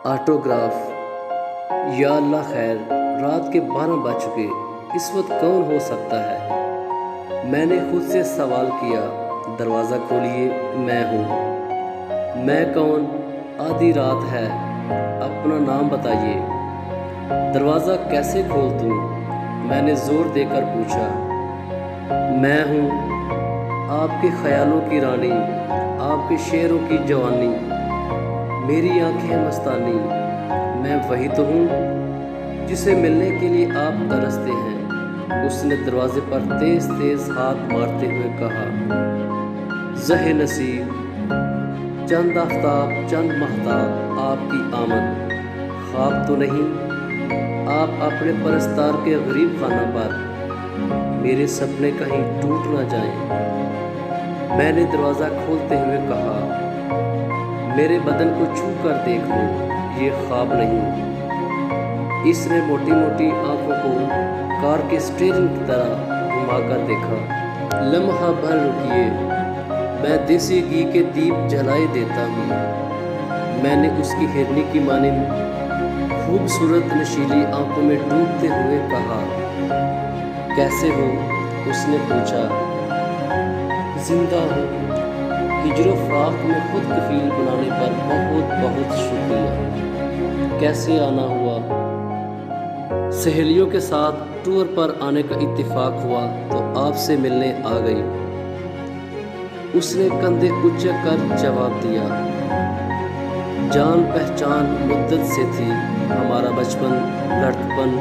Autograph. یا اللہ خیر، رات کے 12 بج چکے، اس وقت کون ہو سکتا ہے؟ میں نے خود سے سوال کیا۔ دروازہ کھولیے، میں ہوں۔ میں کون؟ آدھی رات ہے، اپنا نام بتائیے۔ دروازہ کیسے کھول دوں؟ میں نے زور دے کر پوچھا۔ میں ہوں، آپ کے خیالوں کی رانی، آپ کے شعروں کی جوانی، میری آنکھیں مستانی۔ میں وہی تو ہوں جسے ملنے کے لیے آپ ترستے ہیں۔ اس نے دروازے پر تیز تیز ہاتھ مارتے ہوئے کہا۔ زہ نصیب، چند آفتاب چند مہتاب، آپ کی آمد خواب تو نہیں؟ آپ اپنے پرستار کے غریب خانہ پر، میرے سپنے کہیں ٹوٹ نہ جائیں۔ میں نے دروازہ کھولتے ہوئے کہا، میرے بدن کو چھو کر دیکھ لو، یہ خواب نہیں۔ اس نے موٹی موٹی آنکھوں کو کار کے اسٹیئرنگ کی طرح گھما کر دیکھا۔ لمحہ بھر رکیے، میں دیسی گھی کے دیپ جلائے دیتا ہوں۔ میں نے اس کی ہرنی کی مانند خوبصورت نشیلی آنکھوں میں ڈوبتے ہوئے کہا۔ کیسے ہو؟ اس نے پوچھا۔ زندہ ہوں۔ ہجر و فراق میں خود کفیل بنانے پر بہت بہت شکریہ۔ کیسے آنا ہوا؟ سہیلیوں کے ساتھ ٹور پر آنے کا اتفاق ہوا تو آپ سے ملنے آ گئی۔ اس نے کندھے اونچے کر جواب دیا۔ جان پہچان مدت سے تھی، ہمارا بچپن لڑکپن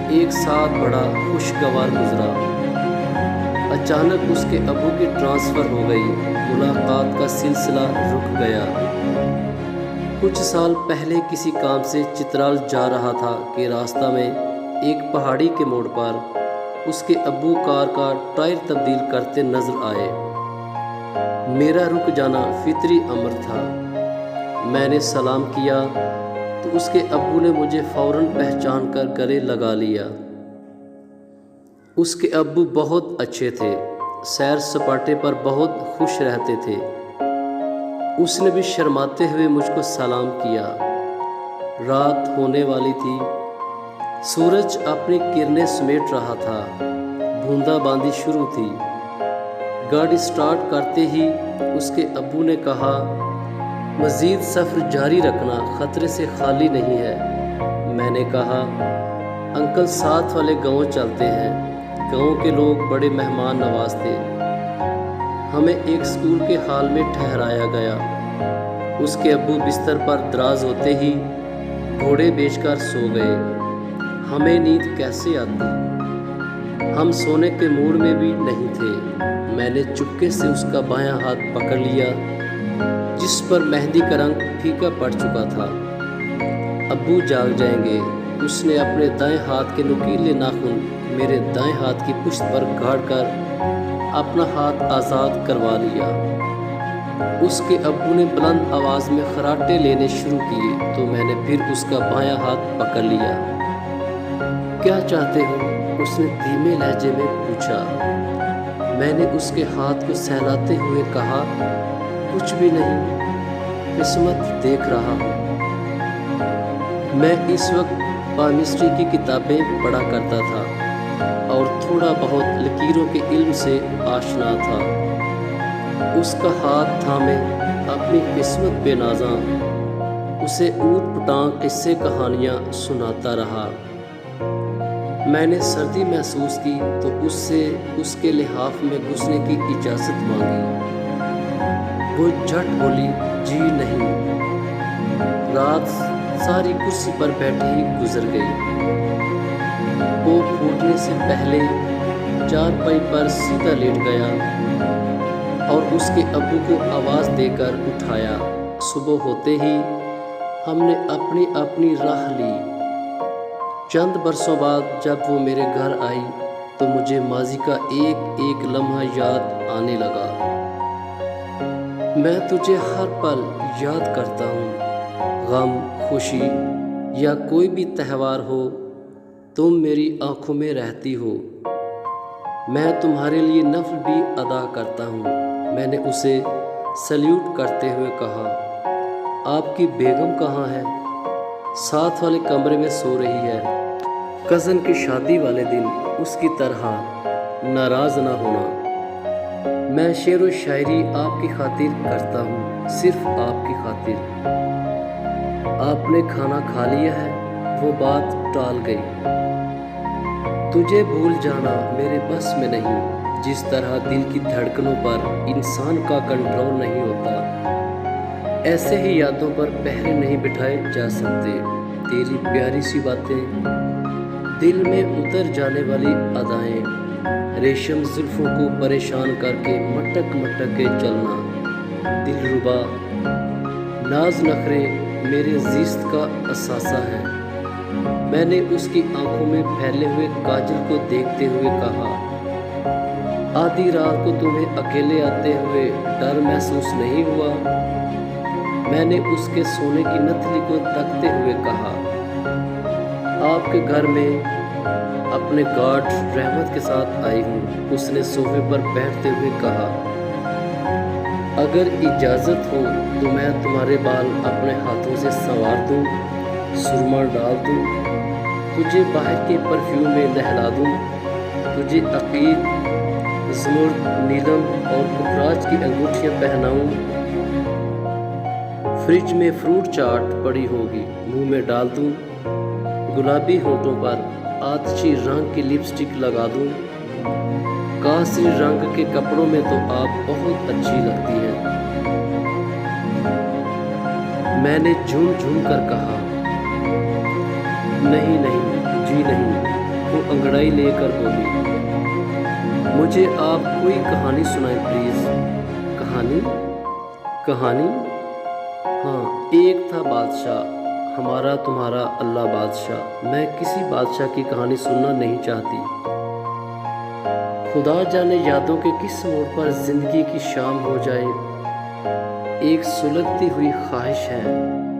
ایک ساتھ بڑا خوشگوار گزرا۔ اچانک اس کے ابو کی ٹرانسفر ہو گئی، ملاقات کا سلسلہ رک گیا۔ کچھ سال پہلے کسی کام سے چترال جا رہا تھا کہ راستہ میں ایک پہاڑی کے موڑ پر اس کے ابو کار کا ٹائر تبدیل کرتے نظر آئے۔ میرا رک جانا فطری امر تھا۔ میں نے سلام کیا تو اس کے ابو نے مجھے فوراً پہچان کر گلے لگا لیا۔ اس کے ابو بہت اچھے تھے، سیر سپاٹے پر بہت خوش رہتے تھے۔ اس نے بھی شرماتے ہوئے مجھ کو سلام کیا۔ رات ہونے والی تھی، سورج اپنی کرنیں سمیٹ رہا تھا، بوندا باندی شروع تھی۔ گاڑی سٹارٹ کرتے ہی اس کے ابو نے کہا، مزید سفر جاری رکھنا، خطرے سے خالی نہیں ہے۔ میں نے کہا، انکل ساتھ والے گاؤں چلتے ہیں، گاؤں کے لوگ بڑے مہمان نواز تھے۔ ہمیں ایک اسکول کے ہال میں ٹھہرایا گیا۔ اس کے ابو بستر پر دراز ہوتے ہی گھوڑے بیچ کر سو گئے۔ ہمیں نیند کیسے آتی؟ ہم سونے کے موڈ میں بھی نہیں تھے۔ میں نے چپکے سے اس کا بایاں ہاتھ پکڑ لیا جس پر مہندی کا رنگ پھیکا پڑ چکا تھا۔ ابو جاگ جائیں گے۔ اس نے اپنے دائیں ہاتھ کے نوکیلے ناخن میرے دائیں ہاتھ کی پشت پر گاڑ کر اپنا ہاتھ آزاد کروا لیا۔ اس کے ابو نے بلند آواز میں خراٹے لینے شروع کیے تو میں نے پھر اس کا بایاں ہاتھ پکڑ لیا۔ کیا چاہتے ہو؟ اس نے دھیمے لہجے میں پوچھا۔ میں نے اس کے ہاتھ کو سہلاتے ہوئے کہا، کچھ بھی نہیں، قسمت دیکھ رہا ہوں۔ میں اس وقت پامسٹری کی کتابیں پڑھا کرتا تھا اور تھوڑا بہت لکیروں کے علم سے آشنا تھا۔ اس کا ہاتھ تھامے اپنی قسمت بے نازاں اسے اوٹ پٹانگ قصے کہانیاں سناتا رہا۔ میں نے سردی محسوس کی تو اس سے اس کے لحاف میں گھسنے کی اجازت مانگی۔ وہ جھٹ بولی، جی نہیں۔ رات ساری کرسی پر بیٹھے ہی گزر گئی۔ وہ پھوٹنے سے پہلے چارپائی پر سیدھا لیٹ گیا اور اس کے ابو کو آواز دے کر اٹھایا۔ صبح ہوتے ہی ہم نے اپنی اپنی راہ لی۔ چند برسوں بعد جب وہ میرے گھر آئی تو مجھے ماضی کا ایک ایک لمحہ یاد آنے لگا۔ میں تجھے ہر پل یاد کرتا ہوں، غم، خوشی یا کوئی بھی تہوار ہو، تم میری آنکھوں میں رہتی ہو۔ میں تمہارے لیے نفل بھی ادا کرتا ہوں۔ میں نے اسے سلیوٹ کرتے ہوئے کہا، آپ کی بیگم کہاں ہے؟ ساتھ والے کمرے میں سو رہی ہے۔ کزن کی شادی والے دن اس کی طرح ناراض نہ ہونا۔ میں شعر و شاعری آپ کی خاطر کرتا ہوں، صرف آپ کی خاطر۔ آپ نے کھانا کھا لیا ہے؟ وہ بات ٹال گئی۔ تجھے بھول جانا میرے بس میں نہیں، جس طرح دل کی دھڑکنوں پر انسان کا کنٹرول نہیں ہوتا، ایسے ہی یادوں پر پہرے نہیں بٹھائے جا سکتے۔ تیری پیاری سی باتیں، دل میں اتر جانے والی ادائیں، ریشم زلفوں کو پریشان کر کے مٹک مٹک کے چلنا، دلربا ناز نخرے میرے زیست کا اثاثہ ہے۔ میں نے اس کی آنکھوں میں پھیلے ہوئے کاجل کو دیکھتے ہوئے کہا، آدھی رات کو تمہیں اکیلے آتے ہوئے ڈر محسوس نہیں ہوا؟ میں نے اس کے سونے کی نتھلی کو تکتے ہوئے کہا، آپ کے گھر میں اپنے گارڈ رحمت کے ساتھ آئی ہوں۔ اس نے صوفے پر بیٹھتے ہوئے کہا، اگر اجازت ہو تو میں تمہارے بال اپنے ہاتھوں سے سنوار دوں، سرما ڈال دوں، تجھے باہر کے پرفیوم میں نہلا دوں، تجھے عقیق، زمرد، نیلم اور پکھراج کی انگوٹھیاں پہناؤں، فریج میں فروٹ چاٹ پڑی ہوگی منہ میں ڈال دوں، گلابی ہونٹوں پر آتشی رنگ کی لپسٹک لگا دوں، کاسری رنگ کے کپڑوں میں تو آپ بہت اچھی لگتی ہیں۔ میں نے جھوم جھوم کر کہا، نہیں نہیں جی نہیں۔ وہ انگڑائی لے کر بولی، مجھے آپ کوئی کہانی سنائیں پلیز۔ کہانی؟ کہانی؟ ہاں، ایک تھا بادشاہ، ہمارا تمہارا اللہ بادشاہ۔ میں کسی بادشاہ کی کہانی سننا نہیں چاہتی۔ خدا جانے یادوں کے کس موڑ پر زندگی کی شام ہو جائے۔ ایک سلگتی ہوئی خواہش ہے،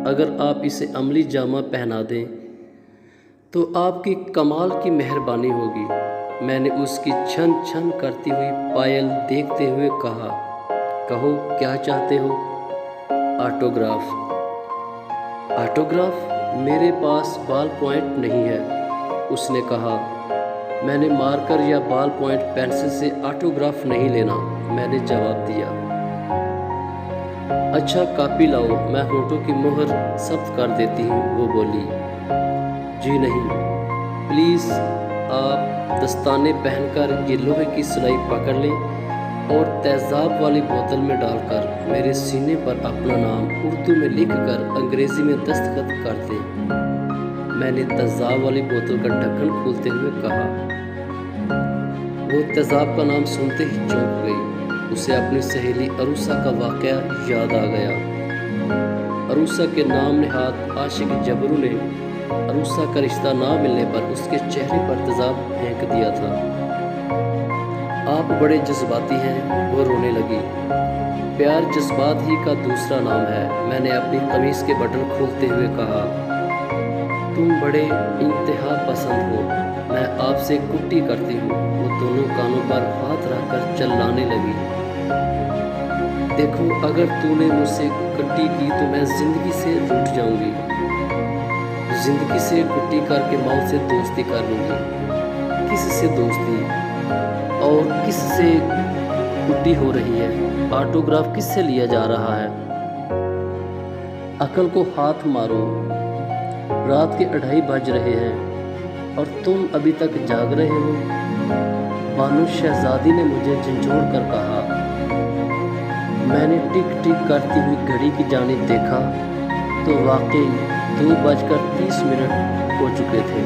اگر آپ اسے عملی جامہ پہنا دیں تو آپ کی کمال کی مہربانی ہوگی۔ میں نے اس کی چھن چھن کرتی ہوئی پائل دیکھتے ہوئے کہا، کہو کیا چاہتے ہو؟ آٹوگراف۔ آٹوگراف؟ میرے پاس بال پوائنٹ نہیں ہے، اس نے کہا۔ میں نے مارکر یا بال پوائنٹ پینسل سے آٹوگراف نہیں لینا، میں نے جواب دیا۔ اچھا کاپی لاؤ، میں ہونٹوں کی مہر ثبت کر دیتی ہوں، وہ بولی۔ جی نہیں، پلیز آپ دستانے پہن کر یہ لوہے کی سلائی پکڑ لیں اور تیزاب والی بوتل میں ڈال کر میرے سینے پر اپنا نام اردو میں لکھ کر انگریزی میں دستخط کر دیں۔ میں نے تیزاب والی بوتل کا ڈھکن کھولتے ہوئے کہا۔ وہ تیزاب کا نام سنتے ہی چونک گئی۔ اسے اپنی سہیلی عروسہ کا واقعہ یاد آ گیا۔ عروسہ کے نام نہاد عاشق جبرو نے عروسہ کا رشتہ نہ ملنے پر اس کے چہرے پر تیزاب پھینک دیا تھا۔ آپ بڑے جذباتی ہیں، وہ رونے لگی۔ پیار جذبات ہی کا دوسرا نام ہے، میں نے اپنی قمیص کے بٹن کھولتے ہوئے کہا۔ تم بڑے انتہا پسند ہو، میں آپ سے کٹی کرتی ہوں۔ وہ دونوں کانوں پر ہاتھ رکھ کر چلانے لگی۔ دیکھو، اگر تو نے مجھ سے کٹی کی تو میں زندگی سے روٹھ جاؤں گی، زندگی سے کٹی کر کے موت سے دوستی کر لوں گی۔ کس سے دوستی اور کس سے کٹی ہو رہی ہے؟ آٹوگراف کس سے لیا جا رہا ہے؟ عقل کو ہاتھ مارو، رات کے 2:30 بج رہے ہیں اور تم ابھی تک جاگ رہے ہو۔ بانو شہزادی نے مجھے جھنجھوڑ کر کہا۔ میں نے ٹک ٹک کرتی ہوئی گھڑی کی جانب دیکھا تو واقعی 2:30 ہو چکے تھے۔